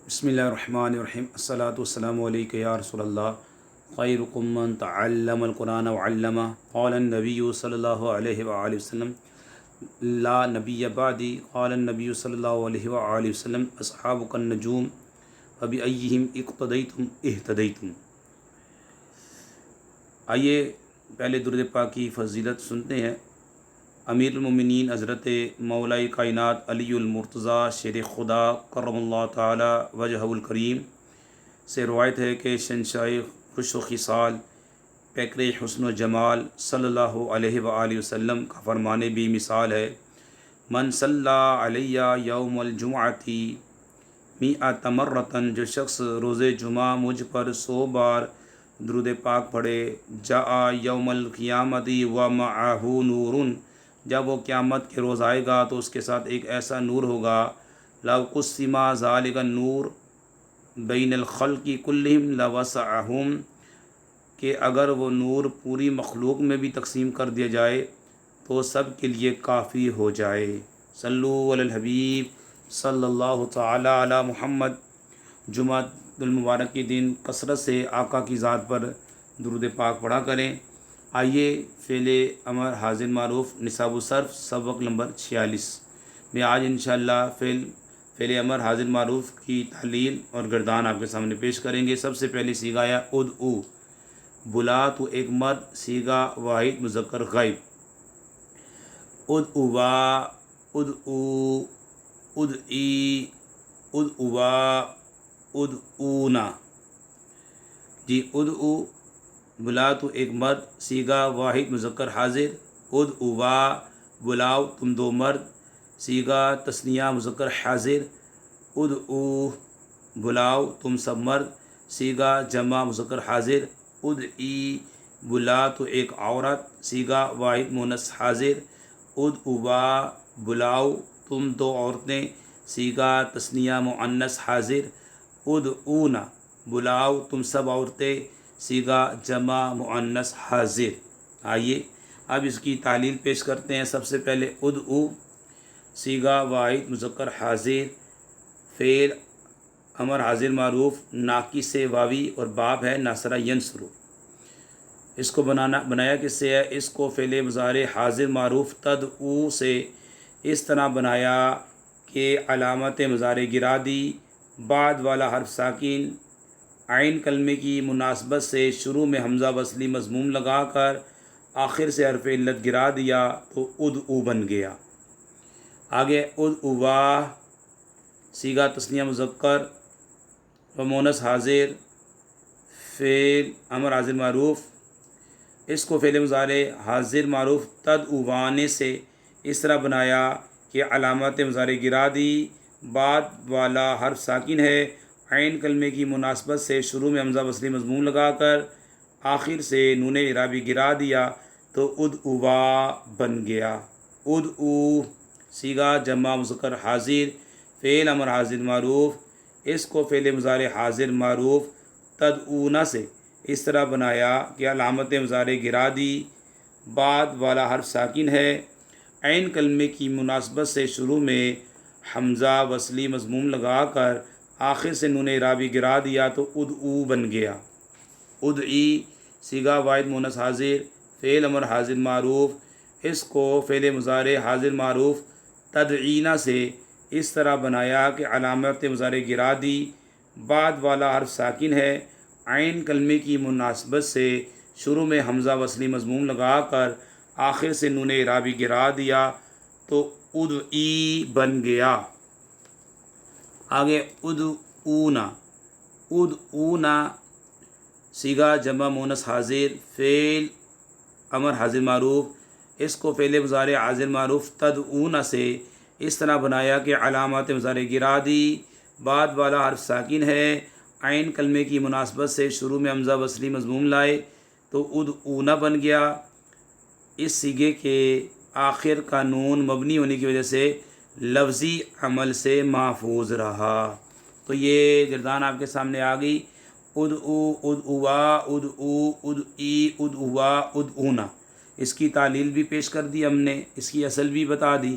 بسم اللہ الرحمن الرحیم الصلاۃ والسلام علیکہ یا رسول اللہ خیرکم من تعلم القرآن وعلمہ قال النبی صلی اللہ علیہ وآلہ وسلم لا نبی بعدی قال النبی صلی اللہ علیہ وآلہ وسلم اصحابک النجوم فبأیہم اقتدیتم اہتدیتم۔ آئیے پہلے درود پاک کی فضیلت سنتے ہیں۔ امیر المومنین حضرت مولائی کائنات علی المرتضیٰ شیر خدا کرم اللہ تعالی وجہ الکریم سے روایت ہے کہ شہنشاہ خوش و خصال پیکر حسن و جمال صلی اللہ علیہ وآلہ وسلم کا فرمانے بھی مثال ہے، من صلی علیہ یوم الجمعۃ مئۃ مرۃ، جو شخص روز جمعہ مجھ پر 100 بار درود پاک پڑھے، جاء یوم القیامۃ ومعہ نور، جب وہ قیامت کے روز آئے گا تو اس کے ساتھ ایک ایسا نور ہوگا، لو قسم ذالک النور بین الخلق کلہم لوسعہم، کہ اگر وہ نور پوری مخلوق میں بھی تقسیم کر دیا جائے تو سب کے لیے کافی ہو جائے۔ صلو علی الحبیب صلی اللہ تعالی علی محمد۔ جمعہ المبارک کے دن کثرت سے آقا کی ذات پر درود پاک پڑھا کریں۔ آئیے فعل امر حاضر معروف نصاب الصرف سبق نمبر 46 میں آج انشاءاللہ فعل امر حاضر معروف کی تحلیل اور گردان آپ کے سامنے پیش کریں گے۔ سب سے پہلے سیغہ ہے ادعو، بلا تو ایک مرد، سیغہ واحد مذکر غائب، ادعوا، ادعو، ادعی، ادعوا، ادعونا۔ جی ادعو بلا تو ایک مرد، سیغہ واحد مذکر حاضر، ادعوا بلاؤ تم 2 مرد، سیغہ تثنیہ مذکر حاضر، ادعو بلاؤ تم سب مرد، سیغہ جمع مذکر حاضر، ادعی بلا تو ایک عورت، سیغہ واحد مؤنث حاضر، ادعوا بلاؤ تم 2 عورتیں، سیغہ تثنیہ مؤنث حاضر، ادعونا بلاؤ تم سب عورتیں، سیغہ جمع مؤنث حاضر۔ آئیے اب اس کی تعلیل پیش کرتے ہیں۔ سب سے پہلے ادعو سیغہ واحد مذکر حاضر، فعل امر حاضر معروف ناقص سے واوی اور باب ہے ناصرہ ینصرو۔ اس کو بنایا کس سے ہے؟ اس کو فعل مضارع حاضر معروف تدعو سے اس طرح بنایا کہ علامت مضارع گرا دی، بعد والا حرف ساکن عین کلمے کی مناسبت سے شروع میں حمزہ وصلی مضموم لگا کر آخر سے حرف علت گرا دیا تو ادعو بن گیا۔ آگے ادعوا صیغہ تثنیہ مذکر و مؤنث حاضر، فعل امر حاضر معروف، اس کو فعل مضارع حاضر معروف تدعوانے سے اس طرح بنایا کہ علامت مضارع گرا دی، بعد والا حرف ساکن ہے، عین کلمے کی مناسبت سے شروع میں حمزہ وصلی مضموم لگا کر آخر سے نون اعرابی گرا دیا تو ادعوا بن گیا۔ ادعو صیغہ جمع مذکر حاضر، فعل امر حاضر معروف، اس کو فعل مضارع حاضر معروف تدعونا سے اس طرح بنایا کہ علامت مضارع گرا دی، بعد والا حرف ساکن ہے، عین کلمے کی مناسبت سے شروع میں حمزہ وصلی مضموم لگا کر آخر سے نون اعرابی گرا دیا تو ادعو بن گیا۔ ادعی صیغہ واحد مؤنث حاضر، فعل امر حاضر معروف، اس کو فعل مضارع حاضر معروف تدعینا سے اس طرح بنایا کہ علامت مضارع گرا دی، بعد والا حرف ساکن ہے، عین کلمے کی مناسبت سے شروع میں حمزہ وصلی مضموم لگا کر آخر سے نون اعرابی گرا دیا تو ادعی بن گیا۔ آگے ادعونا، ادعونا صیغہ جمع مؤنث حاضر، فعل امر حاضر معروف، اس کو فعل مضارع حاضر معروف تدعونا سے اس طرح بنایا کہ علامات مضارع گرا دی، بعد والا حرف ساکن ہے، عین کلمے کی مناسبت سے شروع میں حمزہ وصلی مضموم لائے تو ادعونا بن گیا۔ اس صیغے کے آخر کا نون مبنی ہونے کی وجہ سے لفظی عمل سے محفوظ رہا۔ تو یہ گردان آپ کے سامنے آ گئی، ادعو، ادعوا، ادعو، ادعی، ادعوا، ادعونا۔ اس کی تعلیل بھی پیش کر دی ہم نے، اس کی اصل بھی بتا دی،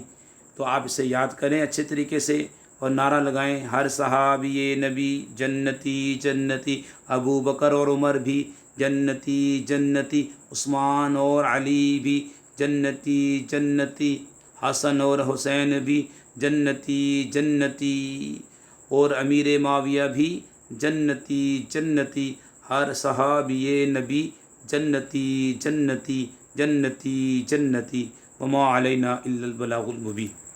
تو آپ اسے یاد کریں اچھے طریقے سے۔ اور نعرہ لگائیں ہر صحابی نبی جنتی جنتی، ابو بکر اور عمر بھی جنتی جنتی، عثمان اور علی بھی جنتی جنتی، حسن اور حسین بھی جنتی جنتی، اور امیر معاویہ بھی جنتی جنتی، ہر صحابی نبی جنتی جنتی جنتی جنتی، وما علینا الا البلاغ المبین۔